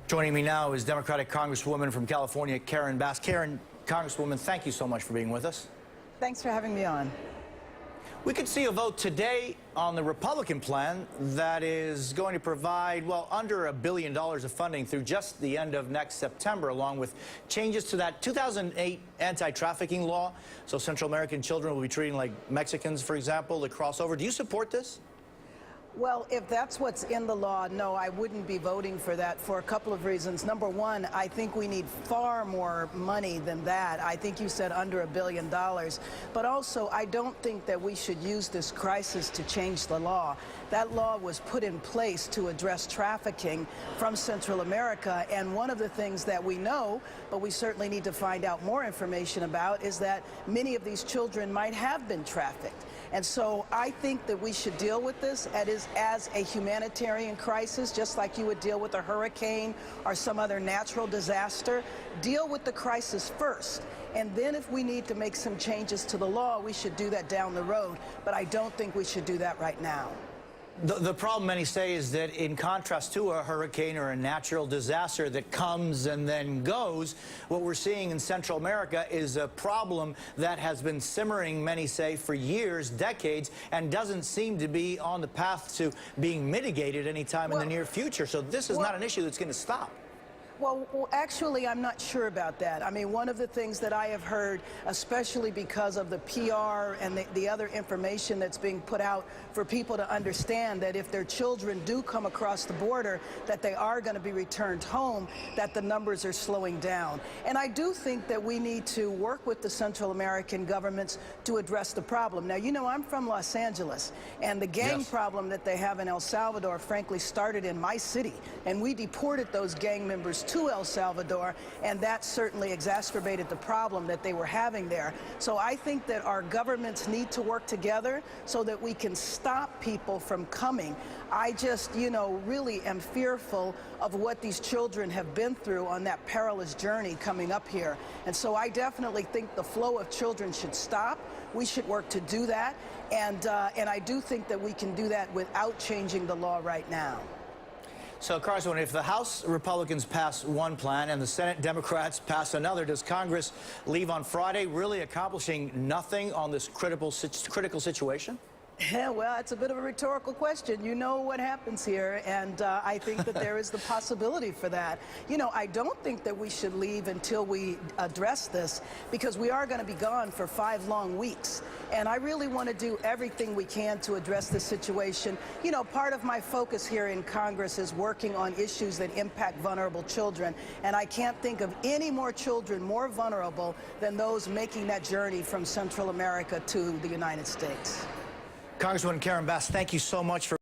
Joining me now is Democratic Congresswoman from California, Karen Bass. Karen, Congresswoman, thank you so much for being with us. Thanks for having me on. We could see a vote today on the Republican plan that is going to provide, well, under $1 billion of funding through just the end of next September, along with changes to that 2008 anti-trafficking law. So Central American children will be treated like Mexicans, for example, to cross over. Do you support this? Well, if that's what's in the law, no, I wouldn't be voting for that for a couple of reasons. Number one, I think we need far more money than that. I think you said under $1 billion. But also, I don't think that we should use this crisis to change the law. That law was put in place to address trafficking from Central America. And one of the things that we know, but we certainly need to find out more information about, is that many of these children might have been trafficked. And so I think that we should deal with this as a humanitarian crisis, just like you would deal with a hurricane or some other natural disaster. Deal with the crisis first. And then if we need to make some changes to the law, we should do that down the road. But I don't think we should do that right now. The problem, many say, is that in contrast to a hurricane or a natural disaster that comes and then goes, what we're seeing in Central America is a problem that has been simmering, many say, for years, decades, and doesn't seem to be on the path to being mitigated anytime in the near future. So this is not an issue that's going to stop. Well, actually, I'm not sure about that. I mean, one of the things that I have heard, especially because of the PR and the other information that's being put out for people to understand that if their children do come across the border, that they are going to be returned home, that the numbers are slowing down. And I do think that we need to work with the Central American governments to address the problem. Now, you know, I'm from Los Angeles, and the gang problem that they have in El Salvador, frankly, started in my city, and we deported those gang members to El Salvador, and that certainly exacerbated the problem that they were having there. So I think that our governments need to work together so that we can stop people from coming. I just, you know, really am fearful of what these children have been through on that perilous journey coming up here. And so I definitely think the flow of children should stop. We should work to do that. And I do think that we can do that without changing the law right now. So, Congresswoman, if the House Republicans pass one plan and the Senate Democrats pass another, does Congress leave on Friday really accomplishing nothing on this critical situation? Yeah, well, it's a bit of a rhetorical question. You know what happens here, and I think that there is the possibility for that. You know, I don't think that we should leave until we address this, because we are going to be gone for 5 long weeks, and I really want to do everything we can to address this situation. You know, part of my focus here in Congress is working on issues that impact vulnerable children, and I can't think of any more children more vulnerable than those making that journey from Central America to the United States. Congresswoman Karen Bass, thank you so much for